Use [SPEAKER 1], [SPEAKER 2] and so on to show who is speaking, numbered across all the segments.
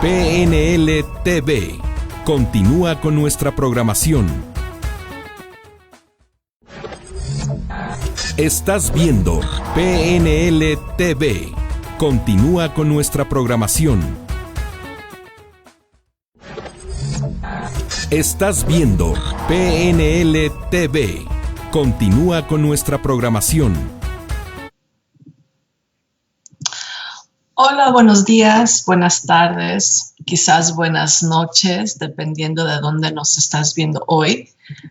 [SPEAKER 1] PNL TV. Continúa con nuestra programación. Estás viendo PNL TV. Continúa con nuestra programación. Estás viendo PNL TV. Continúa con nuestra programación.
[SPEAKER 2] Hola, buenos días, buenas tardes, quizás buenas noches, dependiendo de dónde nos estás viendo hoy.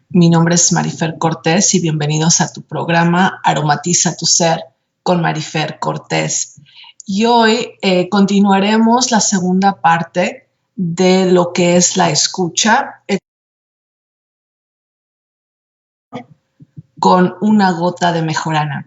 [SPEAKER 2] Mi nombre es Marifer Cortés y bienvenidos a tu programa Aromatiza tu Ser con Marifer Cortés. Y hoy continuaremos la segunda parte de lo que es la escucha con una gota de mejorana.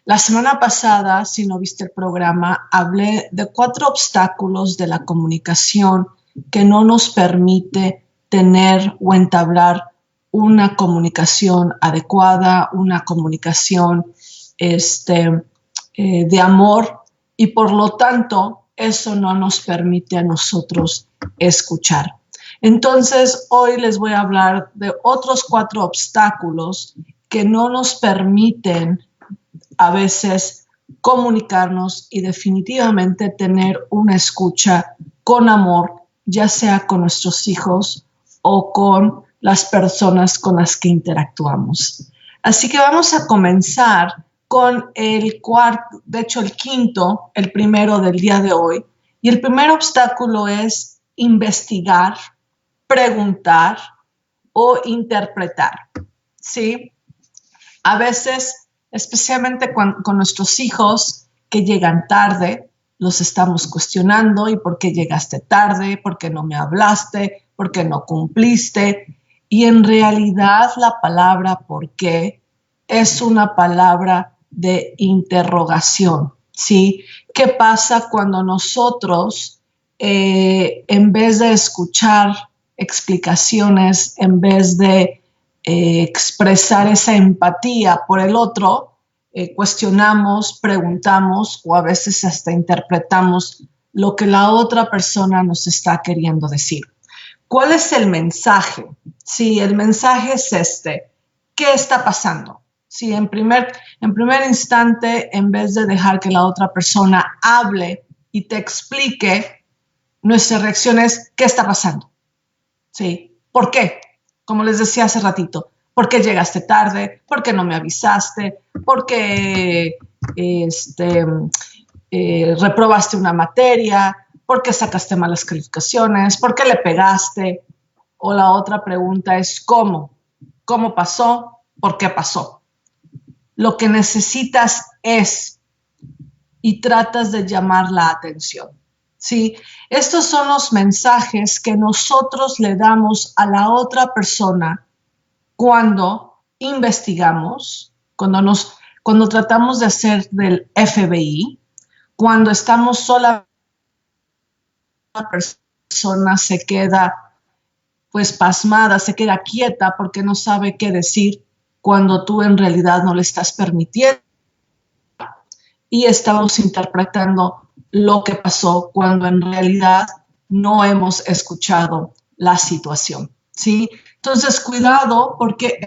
[SPEAKER 2] La semana pasada, si no viste el programa, hablé de 4 obstáculos de la comunicación que no nos permite tener o entablar una comunicación adecuada, una comunicación de amor, y por lo tanto eso no nos permite a nosotros escuchar. Entonces, hoy les voy a hablar de otros 4 obstáculos que no nos permiten a veces comunicarnos y definitivamente tener una escucha con amor, ya sea con nuestros hijos o con las personas con las que interactuamos. Así que vamos a comenzar con el quinto, el primero del día de hoy. Y el primer obstáculo es investigar, preguntar o interpretar, ¿sí? A veces, especialmente con nuestros hijos que llegan tarde, los estamos cuestionando: ¿y por qué llegaste tarde? ¿Por qué no me hablaste? ¿Por qué no cumpliste? Y en realidad la palabra ¿por qué? Es una palabra de interrogación, ¿sí? ¿Qué pasa cuando nosotros, en vez de escuchar explicaciones, en vez de expresar esa empatía por el otro, cuestionamos, preguntamos o a veces hasta interpretamos lo que la otra persona nos está queriendo decir? ¿Cuál es el mensaje? Sí, el mensaje es este: ¿qué está pasando? Sí, en primer instante, en vez de dejar que la otra persona hable y te explique, nuestra reacción es: ¿qué está pasando? Sí, ¿por qué? Como les decía hace ratito, ¿por qué llegaste tarde? ¿Por qué no me avisaste? ¿Por qué reprobaste una materia? ¿Por qué sacaste malas calificaciones? ¿Por qué le pegaste? O la otra pregunta es ¿cómo? ¿Cómo pasó? ¿Por qué pasó? Lo que necesitas es, y tratas de llamar la atención, ¿sí? Estos son los mensajes que nosotros le damos a la otra persona cuando investigamos, cuando tratamos de hacer del FBI, cuando estamos sola, la persona se queda pues pasmada, se queda quieta porque no sabe qué decir, cuando tú en realidad no le estás permitiendo, y estamos interpretando lo que pasó cuando en realidad no hemos escuchado la situación, ¿sí? Entonces, cuidado, porque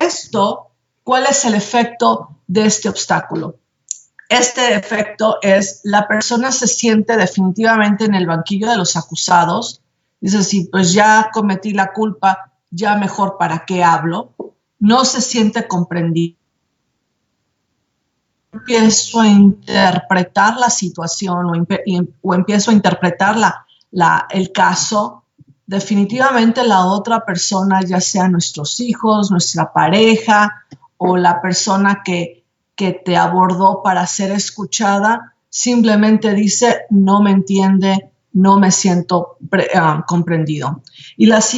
[SPEAKER 2] ¿cuál es el efecto de este obstáculo? Este efecto es: la persona se siente definitivamente en el banquillo de los acusados. Dice: sí, pues ya cometí la culpa, ya mejor para qué hablo. No se siente comprendido. Empiezo a interpretar la situación o empiezo a interpretar el caso. Definitivamente la otra persona, ya sea nuestros hijos, nuestra pareja o la persona que te abordó para ser escuchada, simplemente dice: no me entiende, no me siento comprendido. Y las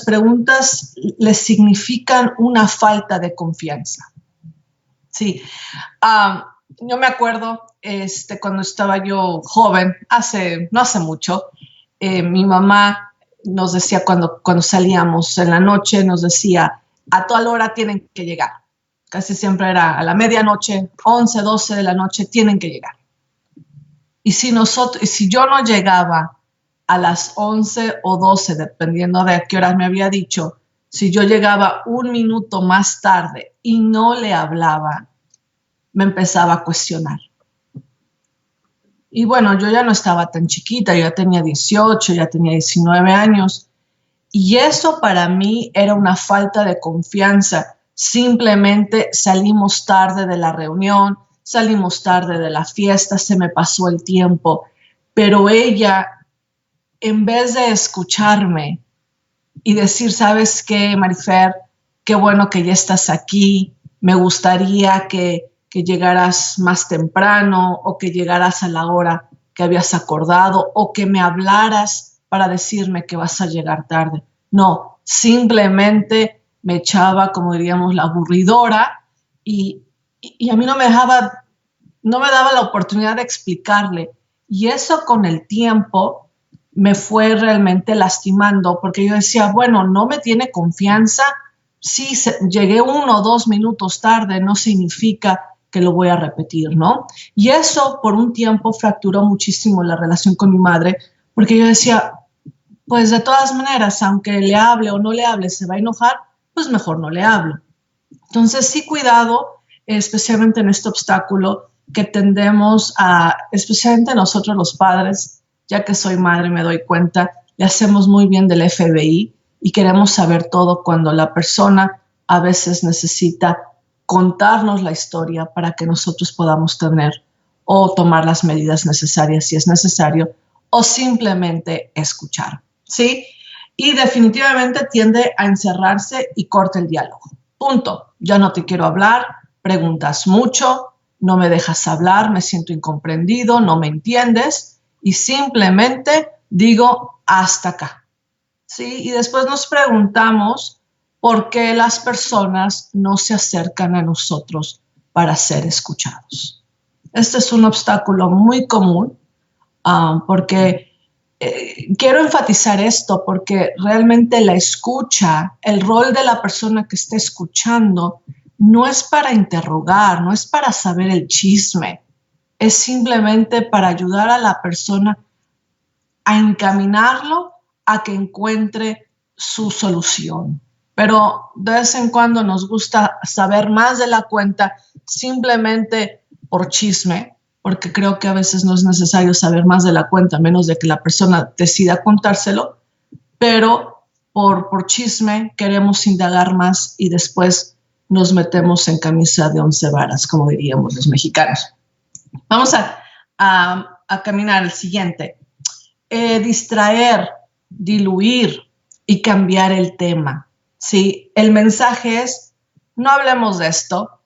[SPEAKER 2] preguntas les significan una falta de confianza. Sí, yo me acuerdo cuando estaba yo joven, no hace mucho, mi mamá nos decía cuando salíamos en la noche, nos decía: a tal hora tienen que llegar. Casi siempre era a la medianoche, 11, 12 de la noche, tienen que llegar. Y si yo no llegaba a las 11 o 12, dependiendo de a qué horas me había dicho, si yo llegaba un minuto más tarde y no le hablaba, me empezaba a cuestionar. Y bueno, yo ya no estaba tan chiquita, yo ya tenía 18, ya tenía 19 años. Y eso para mí era una falta de confianza. Simplemente salimos tarde de la reunión, salimos tarde de la fiesta, se me pasó el tiempo. Pero ella, en vez de escucharme y decir, ¿sabes qué, Marifer? Qué bueno que ya estás aquí. Me gustaría que llegaras más temprano o que llegaras a la hora que habías acordado o que me hablaras para decirme que vas a llegar tarde. No, simplemente me echaba, como diríamos, la aburridora y a mí no me daba la oportunidad de explicarle. Y eso con el tiempo me fue realmente lastimando porque yo decía, bueno, no me tiene confianza. Sí, llegué 1 o 2 minutos tarde, no significa que lo voy a repetir, ¿no? Y eso por un tiempo fracturó muchísimo la relación con mi madre, porque yo decía, pues de todas maneras, aunque le hable o no le hable, se va a enojar, pues mejor no le hablo. Entonces sí, cuidado, especialmente en este obstáculo que tendemos a, especialmente nosotros los padres, ya que soy madre me doy cuenta, le hacemos muy bien del FBI y queremos saber todo cuando la persona a veces necesita contarnos la historia para que nosotros podamos tener o tomar las medidas necesarias si es necesario o simplemente escuchar, ¿sí? Y definitivamente tiende a encerrarse y corta el diálogo. Punto. Ya no te quiero hablar, preguntas mucho, no me dejas hablar, me siento incomprendido, no me entiendes y simplemente digo hasta acá, ¿sí? Y después nos preguntamos por qué las personas no se acercan a nosotros para ser escuchados. Este es un obstáculo muy común porque quiero enfatizar esto porque realmente la escucha, el rol de la persona que está escuchando no es para interrogar, no es para saber el chisme, es simplemente para ayudar a la persona a encaminarlo a que encuentre su solución. Pero de vez en cuando nos gusta saber más de la cuenta simplemente por chisme, porque creo que a veces no es necesario saber más de la cuenta, a menos de que la persona decida contárselo, pero por chisme queremos indagar más y después nos metemos en camisa de 11 varas, como diríamos los mexicanos. Vamos a caminar al siguiente. Distraer, diluir y cambiar el tema. ¿Sí? El mensaje es, no hablemos de esto,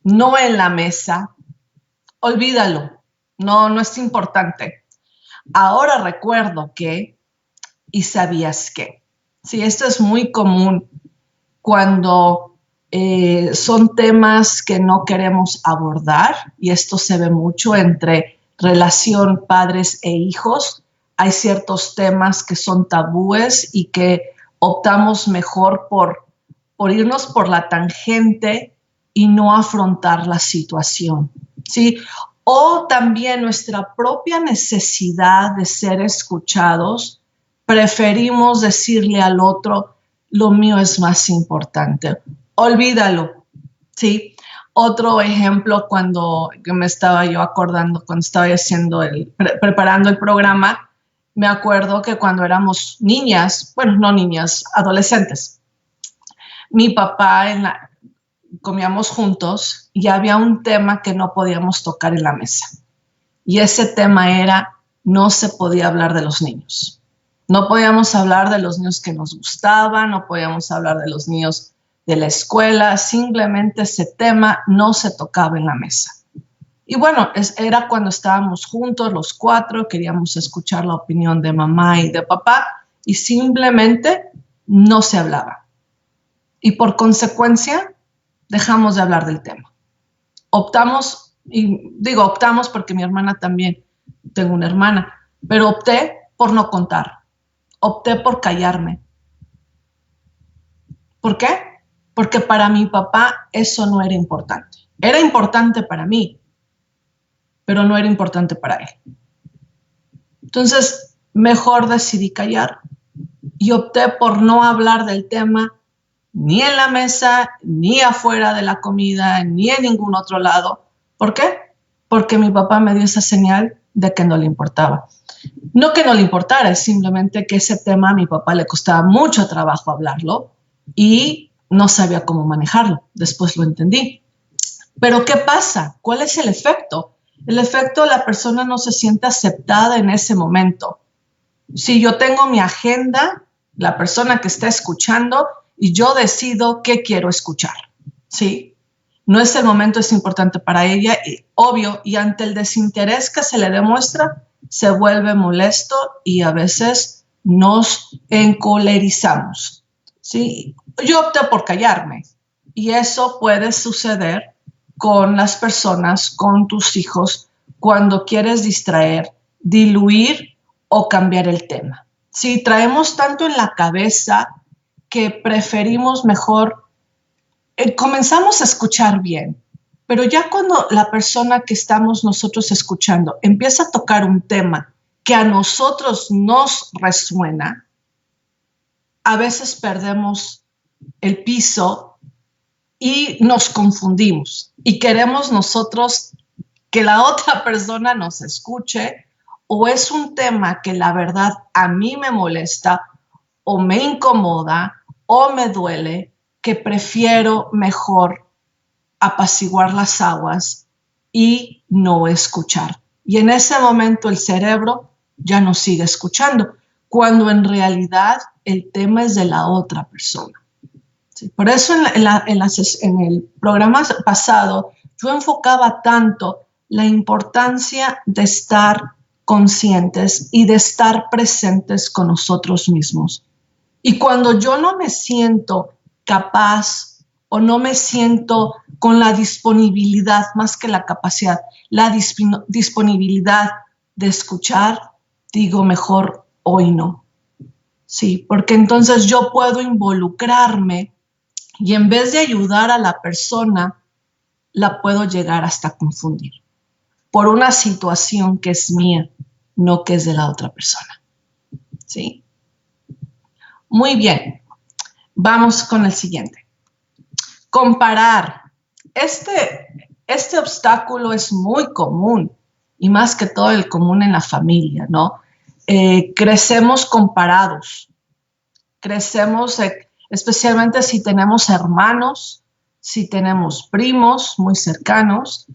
[SPEAKER 2] no en la mesa, olvídalo, no es importante. Ahora recuerdo que, y sabías que. Sí, esto es muy común cuando son temas que no queremos abordar, y esto se ve mucho entre relación padres e hijos. Hay ciertos temas que son tabúes y que optamos mejor por irnos por la tangente y no afrontar la situación, ¿sí? O también nuestra propia necesidad de ser escuchados, preferimos decirle al otro, lo mío es más importante, olvídalo, ¿sí? Otro ejemplo que me estaba yo acordando cuando estaba haciendo preparando el programa, me acuerdo que cuando éramos niñas, bueno, no niñas, adolescentes, mi papá comíamos juntos y había un tema que no podíamos tocar en la mesa. Y ese tema era, no se podía hablar de los niños. No podíamos hablar de los niños que nos gustaban, no podíamos hablar de los niños de la escuela, simplemente ese tema no se tocaba en la mesa. Y bueno, era cuando estábamos juntos los 4, queríamos escuchar la opinión de mamá y de papá y simplemente no se hablaba. Y por consecuencia, dejamos de hablar del tema. Optamos, y digo optamos porque mi hermana también, tengo una hermana, pero opté por no contar, opté por callarme. ¿Por qué? Porque para mi papá eso no era importante. Era importante para mí, pero no era importante para él. Entonces, mejor decidí callar y opté por no hablar del tema ni en la mesa, ni afuera de la comida, ni en ningún otro lado. ¿Por qué? Porque mi papá me dio esa señal de que no le importaba. No que no le importara, es simplemente que ese tema a mi papá le costaba mucho trabajo hablarlo y no sabía cómo manejarlo. Después lo entendí. Pero ¿qué pasa? ¿Cuál es el efecto? El efecto, la persona no se siente aceptada en ese momento. Si yo tengo mi agenda, la persona que está escuchando, y yo decido qué quiero escuchar, ¿sí? No es el momento, es importante para ella, y, obvio, y ante el desinterés que se le demuestra, se vuelve molesto y a veces nos encolerizamos, ¿sí? Yo opté por callarme y eso puede suceder con las personas, con tus hijos, cuando quieres distraer, diluir o cambiar el tema. Si traemos tanto en la cabeza que preferimos mejor, comenzamos a escuchar bien, pero ya cuando la persona que estamos nosotros escuchando empieza a tocar un tema que a nosotros nos resuena, a veces perdemos el piso y nos confundimos y queremos nosotros que la otra persona nos escuche, o es un tema que la verdad a mí me molesta o me incomoda o me duele, que prefiero mejor apaciguar las aguas y no escuchar. Y en ese momento el cerebro ya no sigue escuchando, cuando en realidad el tema es de la otra persona. Sí, por eso en el programa pasado yo enfocaba tanto la importancia de estar conscientes y de estar presentes con nosotros mismos. Y cuando yo no me siento capaz o no me siento con la disponibilidad, más que la capacidad, la disponibilidad de escuchar, digo mejor hoy no. Sí, porque entonces yo puedo involucrarme y en vez de ayudar a la persona, la puedo llegar hasta confundir por una situación que es mía, no que es de la otra persona. ¿Sí? Muy bien. Vamos con el siguiente. Comparar. Este obstáculo es muy común y más que todo el común en la familia, ¿no? Crecemos comparados. Crecemos, especialmente si tenemos hermanos, si tenemos primos muy cercanos.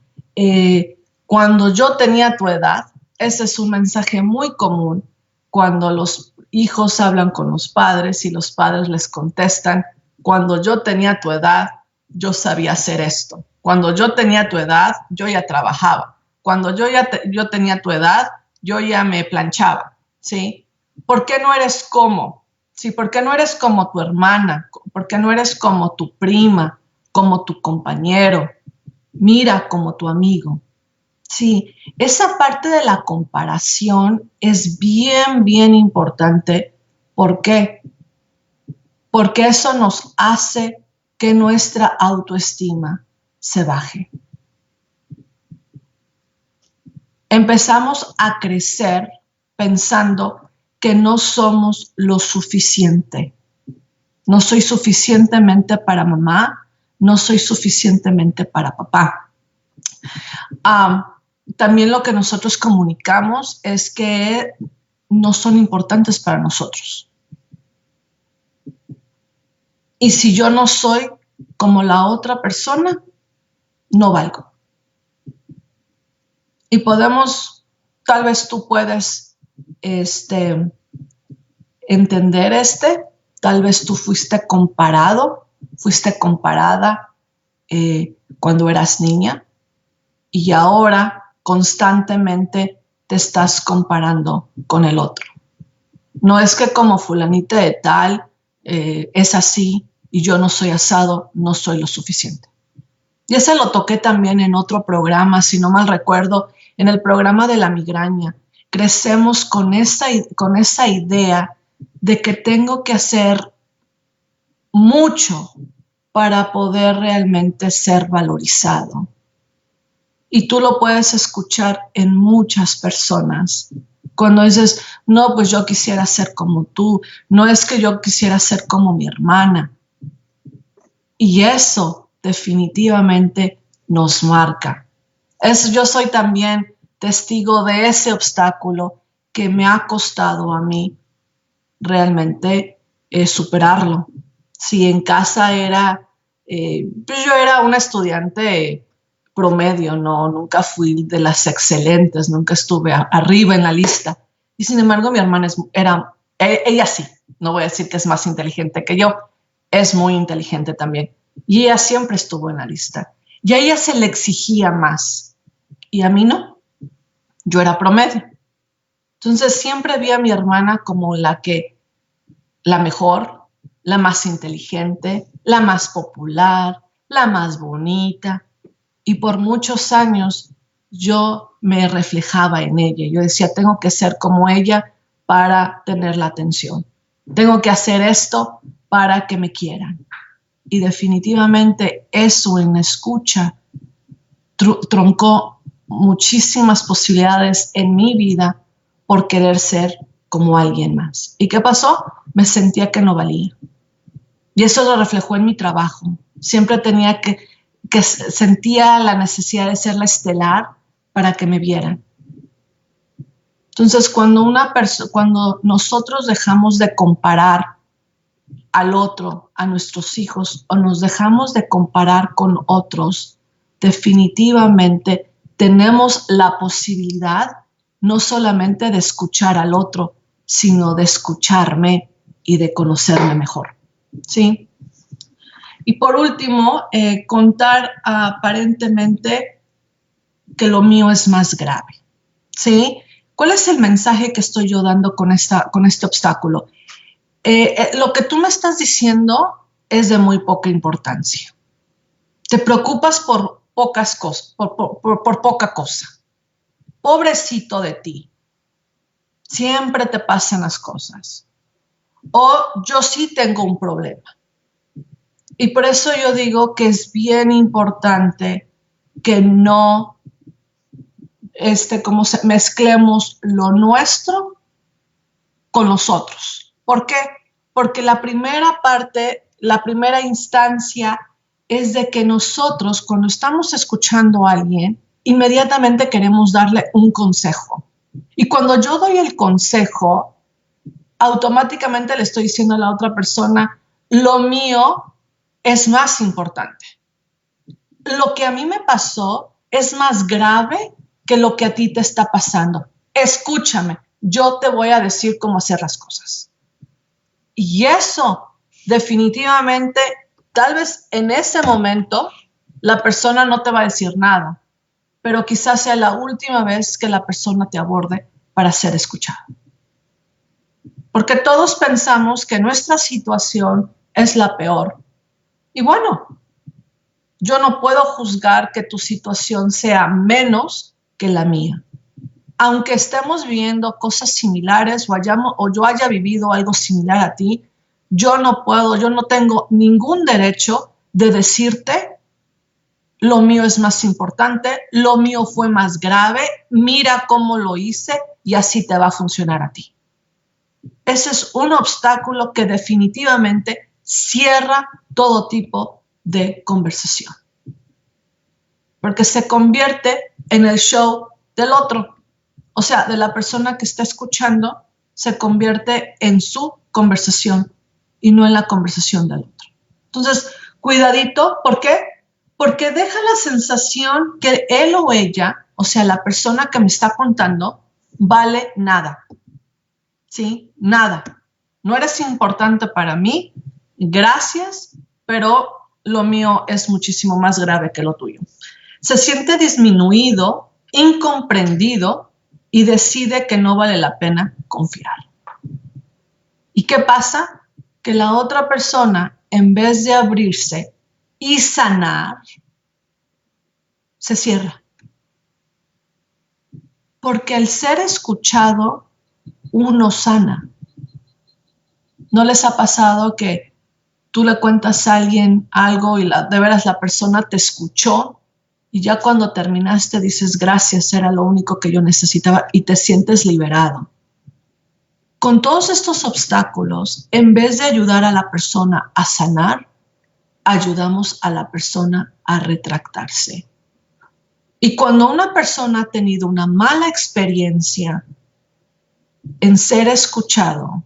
[SPEAKER 2] Cuando yo tenía tu edad, ese es un mensaje muy común cuando los hijos hablan con los padres y los padres les contestan: cuando yo tenía tu edad, yo sabía hacer esto. Cuando yo tenía tu edad, yo ya trabajaba. Cuando yo tenía tu edad, yo ya me planchaba, ¿sí? ¿Por qué no eres como? Sí, ¿por qué no eres como tu hermana? ¿Por qué no eres como tu prima, como tu compañero? Mira, como tu amigo. Sí, esa parte de la comparación es bien, bien importante. ¿Por qué? Porque eso nos hace que nuestra autoestima se baje. Empezamos a crecer pensando que no somos lo suficiente. No soy suficientemente para mamá, no soy suficientemente para papá. También lo que nosotros comunicamos es que no son importantes para nosotros. Y si yo no soy como la otra persona, no valgo. Y podemos, tal vez tú puedes entender tal vez tú fuiste comparado, fuiste comparada cuando eras niña y ahora constantemente te estás comparando con el otro. No es que como fulanita de tal es así y yo no soy asado, no soy lo suficiente. Y ese lo toqué también en otro programa, si no mal recuerdo, en el programa de la migraña. Crecemos con esa idea de que tengo que hacer mucho para poder realmente ser valorizado. Y tú lo puedes escuchar en muchas personas Cuando dices, no, pues yo quisiera ser como tú, no es que yo quisiera ser como mi hermana. Y eso definitivamente nos marca. Yo soy también testigo de ese obstáculo que me ha costado a mí realmente superarlo. Si en casa pues yo era una estudiante promedio, no, nunca fui de las excelentes, nunca estuve arriba en la lista. Y sin embargo, mi hermana ella sí, no voy a decir que es más inteligente que yo, es muy inteligente también. Y ella siempre estuvo en la lista. Y a ella se le exigía más. Y a mí no. Yo era promedio. Entonces siempre vi a mi hermana como la mejor, la más inteligente, la más popular, la más bonita. Y por muchos años yo me reflejaba en ella. Yo decía, tengo que ser como ella para tener la atención. Tengo que hacer esto para que me quieran. Y definitivamente eso en escucha troncó muchísimas posibilidades en mi vida por querer ser como alguien más. ¿Y qué pasó? Me sentía que no valía. Y eso lo reflejó en mi trabajo. Siempre tenía que sentía la necesidad de ser la estelar para que me vieran. Entonces, cuando nosotros dejamos de comparar al otro, a nuestros hijos, o nos dejamos de comparar con otros, definitivamente tenemos la posibilidad no solamente de escuchar al otro, sino de escucharme y de conocerme mejor. ¿Sí? Y por último, contar aparentemente que lo mío es más grave. ¿Sí? ¿Cuál es el mensaje que estoy yo dando con este obstáculo? Lo que tú me estás diciendo es de muy poca importancia. Te preocupas por pocas cosas, por poca cosa. Pobrecito de ti. Siempre te pasan las cosas. O yo sí tengo un problema. Y por eso yo digo que es bien importante que no mezclemos lo nuestro con los otros. ¿Por qué? Porque la primera instancia es de que nosotros, cuando estamos escuchando a alguien, inmediatamente queremos darle un consejo. Y cuando yo doy el consejo, automáticamente le estoy diciendo a la otra persona, lo mío es más importante. Lo que a mí me pasó es más grave que lo que a ti te está pasando. Escúchame, yo te voy a decir cómo hacer las cosas. Y eso definitivamente, tal vez en ese momento, la persona no te va a decir nada, pero quizás sea la última vez que la persona te aborde para ser escuchada. Porque todos pensamos que nuestra situación es la peor. Y bueno, yo no puedo juzgar que tu situación sea menos que la mía. Aunque estemos viviendo cosas similares o yo haya vivido algo similar a ti, yo no tengo ningún derecho de decirte lo mío es más importante, lo mío fue más grave, mira cómo lo hice y así te va a funcionar a ti. Ese es un obstáculo que definitivamente cierra todo tipo de conversación. Porque se convierte en el show del otro. O sea, de la persona que está escuchando, se convierte en su conversación y no en la conversación del otro. Entonces, cuidadito, ¿por qué? Porque deja la sensación que él o ella, o sea, la persona que me está contando, vale nada. ¿Sí? Nada. No eres importante para mí, gracias, pero lo mío es muchísimo más grave que lo tuyo. Se siente disminuido, incomprendido y decide que no vale la pena confiar. ¿Y qué pasa? Que la otra persona, en vez de abrirse y sanar, se cierra. Porque al ser escuchado, uno sana. ¿No les ha pasado que tú le cuentas a alguien algo y de veras la persona te escuchó Y ya cuando terminaste dices, gracias, era lo único que yo necesitaba y te sientes liberado. Con todos estos obstáculos, en vez de ayudar a la persona a sanar, ayudamos a la persona a retractarse. Y cuando una persona ha tenido una mala experiencia en ser escuchado,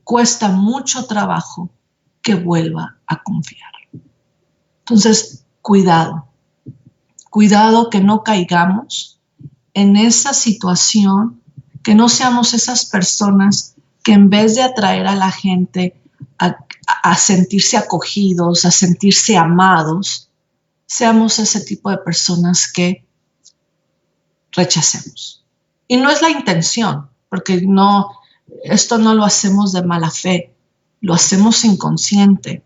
[SPEAKER 2] cuesta mucho trabajo que vuelva a confiar. Entonces, cuidado que no caigamos en esa situación, que no seamos esas personas que en vez de atraer a la gente a sentirse acogidos, a sentirse amados, seamos ese tipo de personas que rechacemos. Y no es la intención, porque esto no lo hacemos de mala fe, lo hacemos inconsciente,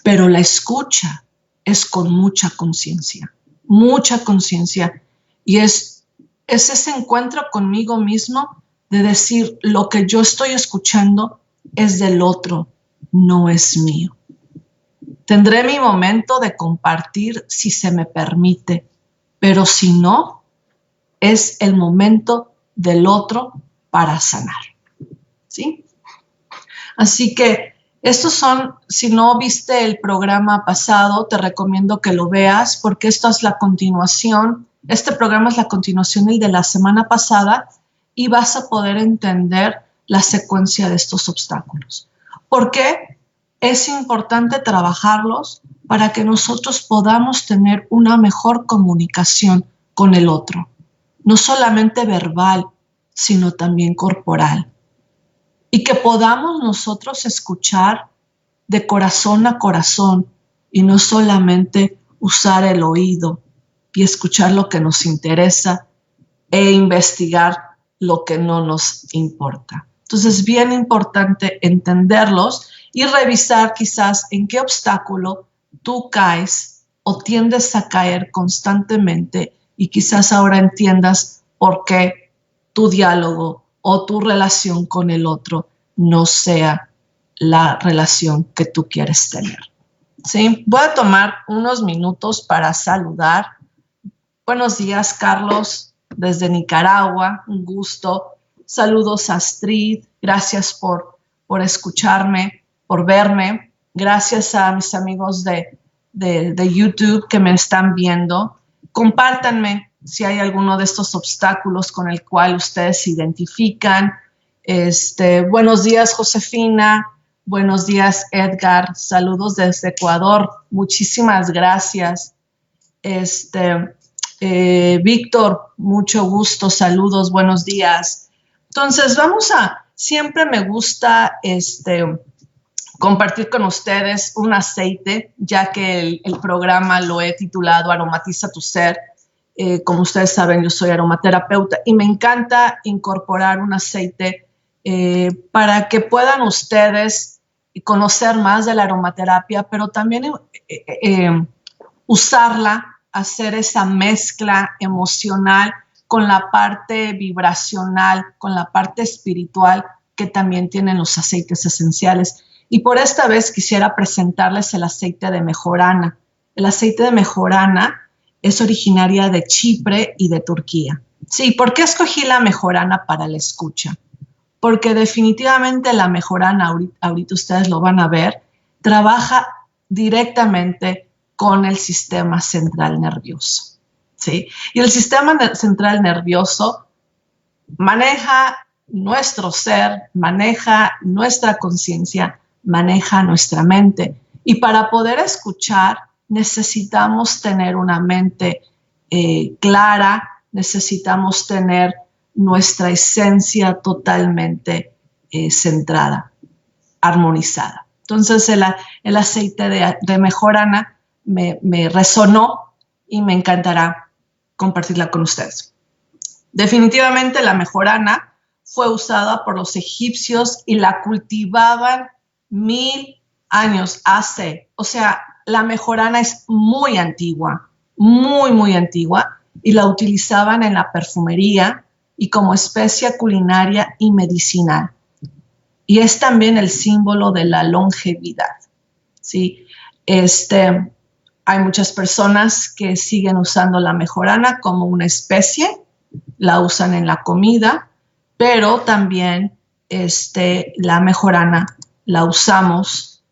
[SPEAKER 2] pero la escucha es con mucha conciencia, y es ese encuentro conmigo mismo de decir, lo que yo estoy escuchando es del otro, no es mío. Tendré mi momento de compartir si se me permite, pero si no, es el momento del otro para sanar. ¿Sí? Así que estos son, si no viste el programa pasado, te recomiendo que lo veas porque esta es la continuación. Este programa es la continuación del de la semana pasada y vas a poder entender la secuencia de estos obstáculos. ¿Por qué? Es importante trabajarlos para que nosotros podamos tener una mejor comunicación con el otro, no solamente verbal, sino también corporal. Y que podamos nosotros escuchar de corazón a corazón y no solamente usar el oído y escuchar lo que nos interesa e investigar lo que no nos importa. Entonces es bien importante entenderlos y revisar quizás en qué obstáculo tú caes o tiendes a caer constantemente y quizás ahora entiendas por qué tu diálogo o tu relación con el otro no sea la relación que tú quieres tener. ¿Sí? Voy a tomar unos minutos para saludar. Buenos días, Carlos, desde Nicaragua, un gusto. Saludos a Astrid, gracias por escucharme, por verme. Gracias a mis amigos de YouTube que me están viendo. Compártanme si hay alguno de estos obstáculos con el cual ustedes se identifican. Buenos días, Josefina. Buenos días, Edgar. Saludos desde Ecuador. Muchísimas gracias. Víctor, mucho gusto. Saludos, buenos días. Entonces, siempre me gusta compartir con ustedes un aceite, ya que el programa lo he titulado Aromatiza tu Ser. Como ustedes saben, yo soy aromaterapeuta y me encanta incorporar un aceite para que puedan ustedes conocer más de la aromaterapia, pero también usarla, hacer esa mezcla emocional con la parte vibracional, con la parte espiritual que también tienen los aceites esenciales. Y por esta vez quisiera presentarles el aceite de mejorana. El aceite de mejorana es originaria de Chipre y de Turquía. Sí, ¿por qué escogí la mejorana para la escucha? Porque definitivamente la mejorana, ahorita ustedes lo van a ver, trabaja directamente con el sistema central nervioso, ¿sí? Y el sistema central nervioso maneja nuestro ser, maneja nuestra conciencia, maneja nuestra mente. Y para poder escuchar necesitamos tener una mente clara, necesitamos tener nuestra esencia totalmente centrada, armonizada. Entonces el aceite de mejorana me resonó y me encantará compartirla con ustedes. Definitivamente la mejorana fue usada por los egipcios y la cultivaban 1000 años hace. O sea, la mejorana es muy antigua, muy, muy antigua, y la utilizaban en la perfumería y como especia culinaria y medicinal. Y es también el símbolo de la longevidad, ¿sí? Hay muchas personas que siguen usando la mejorana como una especie, la usan en la comida, pero también la mejorana la usamos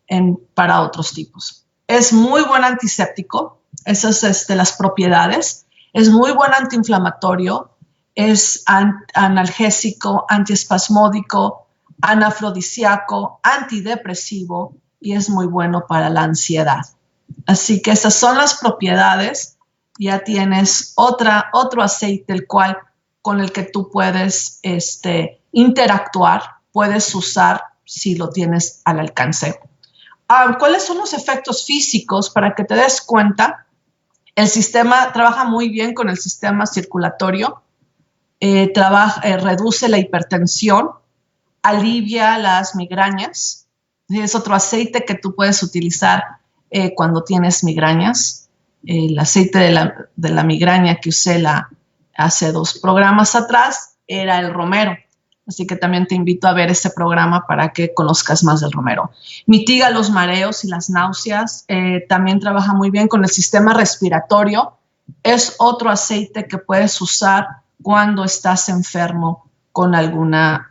[SPEAKER 2] para otros tipos. Es muy buen antiséptico, esas son las propiedades. Es muy buen antiinflamatorio, es analgésico, antiespasmódico, anafrodisíaco, antidepresivo y es muy bueno para la ansiedad. Así que esas son las propiedades. Ya tienes otro aceite con el que tú puedes interactuar, puedes usar si lo tienes al alcance. ¿Cuáles son los efectos físicos? Para que te des cuenta, el sistema trabaja muy bien con el sistema circulatorio, reduce la hipertensión, alivia las migrañas. Es otro aceite que tú puedes utilizar cuando tienes migrañas. El aceite de la migraña que usé hace 2 programas atrás era el romero. Así que también te invito a ver ese programa para que conozcas más del romero. Mitiga los mareos y las náuseas. También trabaja muy bien con el sistema respiratorio. Es otro aceite que puedes usar cuando estás enfermo con alguna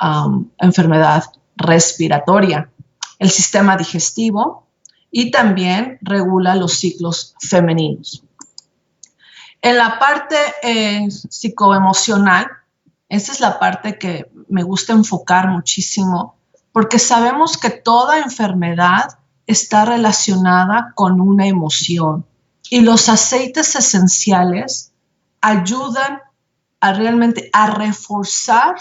[SPEAKER 2] enfermedad respiratoria. El sistema digestivo y también regula los ciclos femeninos. En la parte psicoemocional, esa es la parte que me gusta enfocar muchísimo, porque sabemos que toda enfermedad está relacionada con una emoción y los aceites esenciales ayudan realmente a reforzar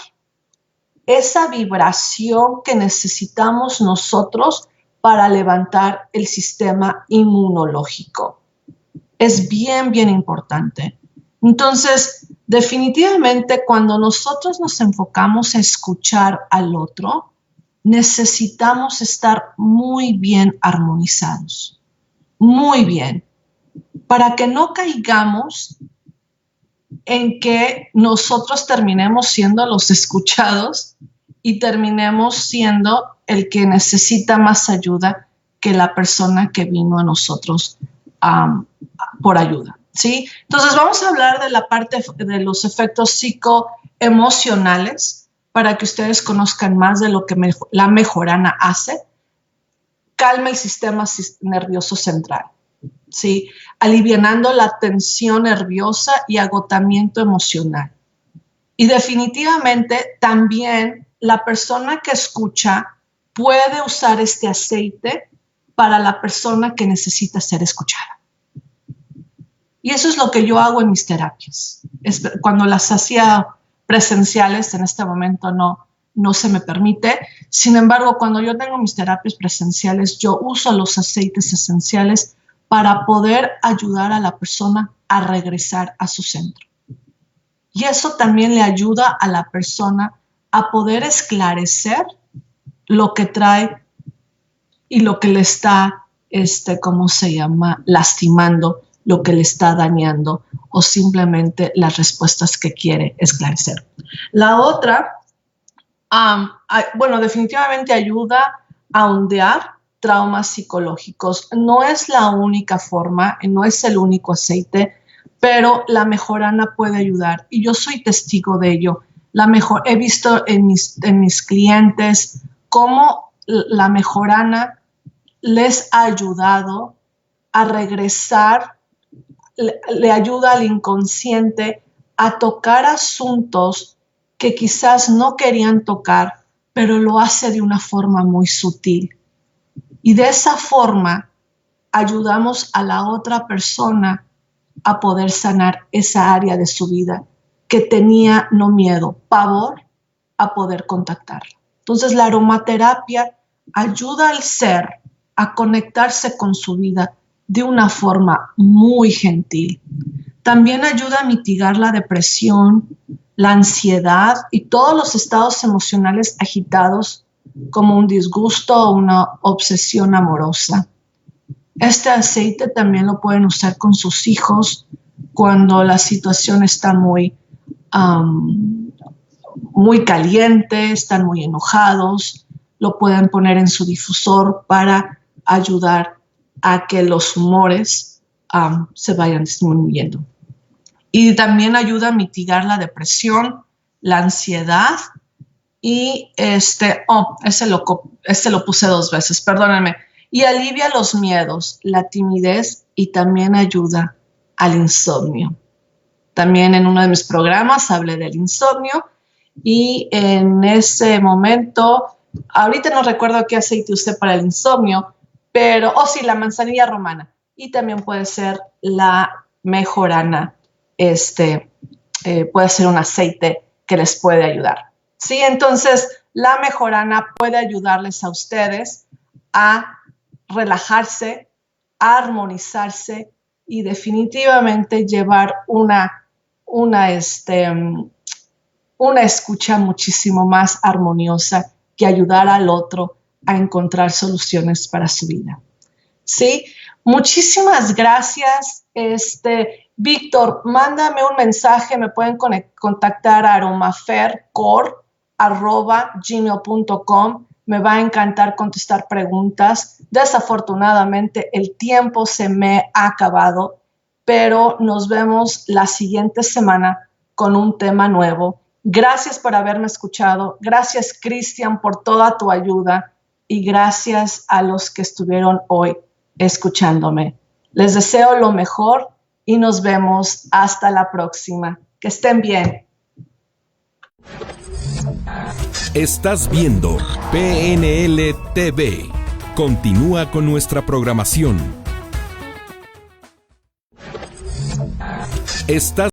[SPEAKER 2] esa vibración que necesitamos nosotros para levantar el sistema inmunológico. Es bien, bien importante. Entonces, definitivamente, cuando nosotros nos enfocamos a escuchar al otro, necesitamos estar muy bien armonizados, muy bien, para que no caigamos en que nosotros terminemos siendo los escuchados y terminemos siendo el que necesita más ayuda que la persona que vino a nosotros por ayuda, ¿sí? Entonces vamos a hablar de la parte de los efectos psicoemocionales para que ustedes conozcan más de lo que la mejorana hace. Calma el sistema nervioso central, ¿sí? Alivianando la tensión nerviosa y agotamiento emocional. Y definitivamente también la persona que escucha puede usar este aceite para la persona que necesita ser escuchada. Y eso es lo que yo hago en mis terapias. Cuando las hacía presenciales, en este momento no se me permite. Sin embargo, cuando yo tengo mis terapias presenciales, yo uso los aceites esenciales para poder ayudar a la persona a regresar a su centro. Y eso también le ayuda a la persona a poder esclarecer lo que trae y lo que le está, lastimando, lo que le está dañando o simplemente las respuestas que quiere esclarecer. La otra, definitivamente ayuda a ondear traumas psicológicos. No es la única forma, no es el único aceite, pero la mejorana puede ayudar y yo soy testigo de ello. He visto en mis clientes cómo la mejorana les ha ayudado a regresar, le ayuda al inconsciente a tocar asuntos que quizás no querían tocar, pero lo hace de una forma muy sutil. Y de esa forma ayudamos a la otra persona a poder sanar esa área de su vida que tenía no miedo, pavor a poder contactarla. Entonces la aromaterapia ayuda al ser a conectarse con su vida de una forma muy gentil. También ayuda a mitigar la depresión, la ansiedad y todos los estados emocionales agitados como un disgusto o una obsesión amorosa. Este aceite también lo pueden usar con sus hijos cuando la situación está muy caliente, están muy enojados. Lo pueden poner en su difusor para ayudar a que los humores se vayan disminuyendo. Y también ayuda a mitigar la depresión, la ansiedad y este lo puse 2 veces, perdónenme. Y alivia los miedos, la timidez y también ayuda al insomnio. También en uno de mis programas hablé del insomnio y en ese momento, ahorita no recuerdo qué aceite usé para el insomnio, pero, sí, la manzanilla romana. Y también puede ser la mejorana, puede ser un aceite que les puede ayudar. ¿Sí? Entonces, la mejorana puede ayudarles a ustedes a relajarse, a armonizarse y definitivamente llevar una escucha muchísimo más armoniosa que ayudar al otro a encontrar soluciones para su vida. ¿Sí? Muchísimas gracias. Víctor, mándame un mensaje, me pueden contactar a aromafercor@gmail.com. Me va a encantar contestar preguntas. Desafortunadamente, el tiempo se me ha acabado, pero nos vemos la siguiente semana con un tema nuevo. Gracias por haberme escuchado. Gracias, Cristian, por toda tu ayuda. Y gracias a los que estuvieron hoy escuchándome. Les deseo lo mejor y nos vemos hasta la próxima. Que estén bien.
[SPEAKER 1] Estás viendo PNL TV. Continúa con nuestra programación. Estás